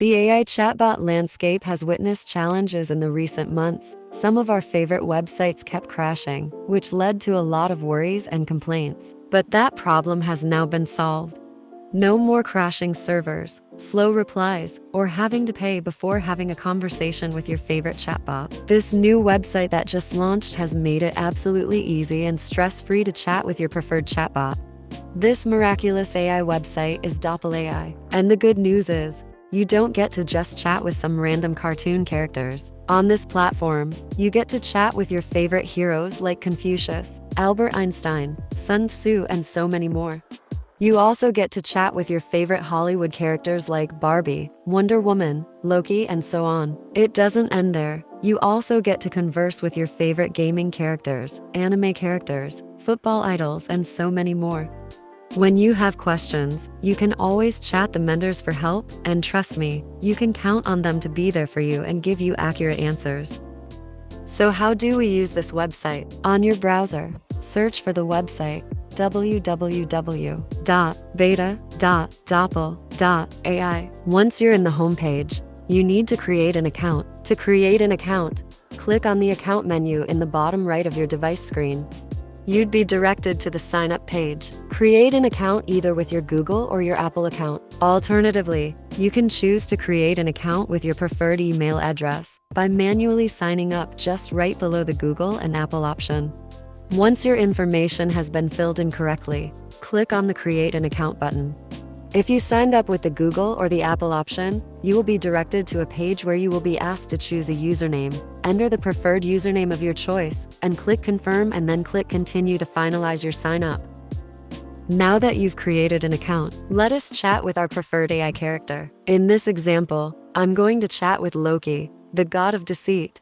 The AI chatbot landscape has witnessed challenges in the recent months. Some of our favorite websites kept crashing, which led to a lot of worries and complaints. But that problem has now been solved. No more crashing servers, slow replies, or having to pay before having a conversation with your favorite chatbot. This new website that just launched has made it absolutely easy and stress-free to chat with your preferred chatbot. This miraculous AI website is Dopple AI, and the good news is, you don't get to just chat with some random cartoon characters. On this platform, you get to chat with your favorite heroes like Confucius, Albert Einstein, Sun Tzu, and so many more. You also get to chat with your favorite Hollywood characters like Barbie, Wonder Woman, Loki, and so on. It doesn't end there. You also get to converse with your favorite gaming characters, anime characters, football idols, and so many more. When you have questions, you can always chat the mentors for help, and trust me, you can count on them to be there for you and give you accurate answers. So how do we use this website? On your browser, search for the website www.beta.dopple.ai. Once you're in the homepage, you need to create an account. To create an account, click on the account menu in the bottom right of your device screen. You'd be directed to the sign up page. Create an account either with your Google or your Apple account. Alternatively, you can choose to create an account with your preferred email address by manually signing up just right below the Google and Apple option. Once your information has been filled in correctly, click on the Create an Account button. If you signed up with the Google or the Apple option, you will be directed to a page where you will be asked to choose a username. Enter the preferred username of your choice, and click Confirm, and then click Continue to finalize your sign up. Now that you've created an account, let us chat with our preferred AI character. In this example, I'm going to chat with Loki, the god of deceit.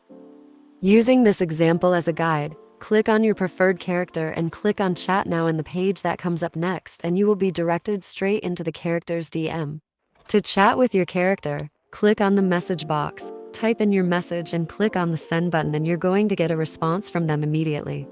Using this example as a guide, click on your preferred character and click on Chat Now in the page that comes up next, and you will be directed straight into the character's DM. To chat with your character, click on the message box, type in your message, and click on the send button, and you're going to get a response from them immediately.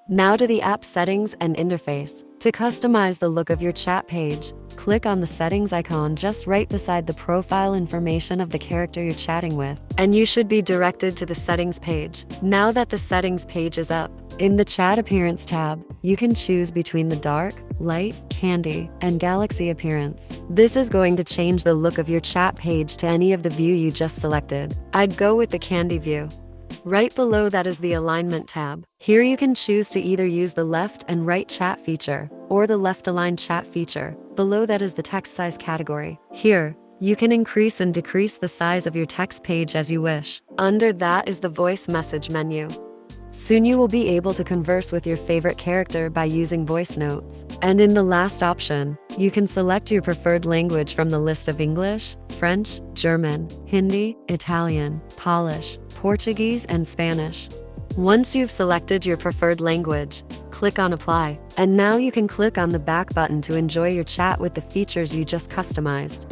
Now to the app settings and interface. To customize the look of your chat page, click on the settings icon just right beside the profile information of the character you're chatting with, and you should be directed to the settings page. Now that the settings page is up, in the chat appearance tab, you can choose between the dark, light, candy, and galaxy appearance. This is going to change the look of your chat page to any of the view you just selected. I'd go with the candy view. Right below that is the alignment tab. Here you can choose to either use the left and right chat feature or the left aligned chat feature. Below that is the text size category. Here, you can increase and decrease the size of your text page as you wish. Under that is the voice message menu. Soon you will be able to converse with your favorite character by using voice notes. And in the last option, you can select your preferred language from the list of English, French, German, Hindi, Italian, Polish, Portuguese, and Spanish. Once you've selected your preferred language, click on Apply. And now you can click on the back button to enjoy your chat with the features you just customized.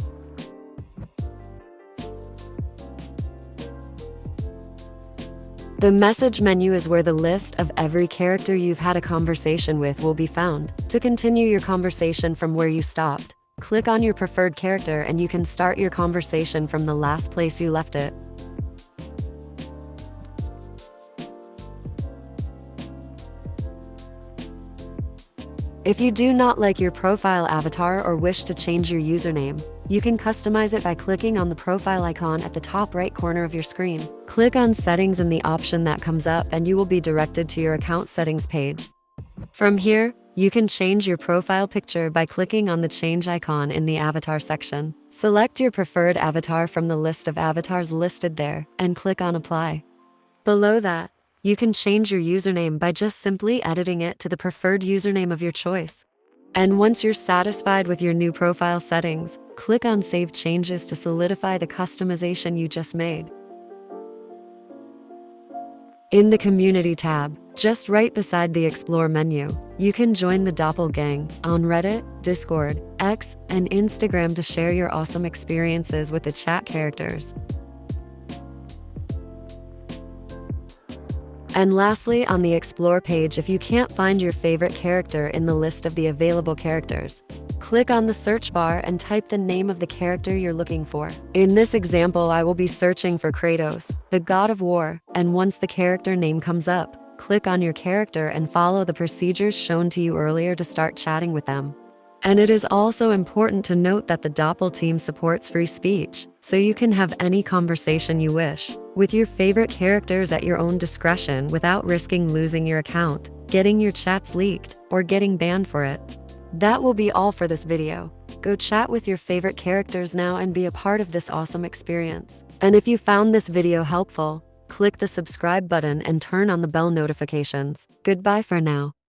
The message menu is where the list of every character you've had a conversation with will be found. To continue your conversation from where you stopped, click on your preferred character and you can start your conversation from the last place you left it. If you do not like your profile avatar or wish to change your username, you can customize it by clicking on the profile icon at the top right corner of your screen. Click on Settings in the option that comes up and you will be directed to your account settings page. From here, you can change your profile picture by clicking on the change icon in the avatar section. Select your preferred avatar from the list of avatars listed there and click on Apply. Below that, you can change your username by just simply editing it to the preferred username of your choice. And once you're satisfied with your new profile settings, click on Save Changes to solidify the customization you just made. In the Community tab, just right beside the Explore menu, you can join the Dopple Gang on Reddit, Discord, X, and Instagram to share your awesome experiences with the chat characters. And lastly, on the Explore page, if you can't find your favorite character in the list of the available characters, Click on the search bar and type the name of the character you're looking for. In this example, I will be searching for Kratos, the god of war, and once the character name comes up, click on your character and follow the procedures shown to you earlier to start chatting with them. And it is also important to note that the Dopple team supports free speech, so you can have any conversation you wish with your favorite characters at your own discretion without risking losing your account, getting your chats leaked, or getting banned for it. That will be all for this video. Go chat with your favorite characters now and be a part of this awesome experience. And if you found this video helpful, click the subscribe button and turn on the bell notifications. Goodbye for now.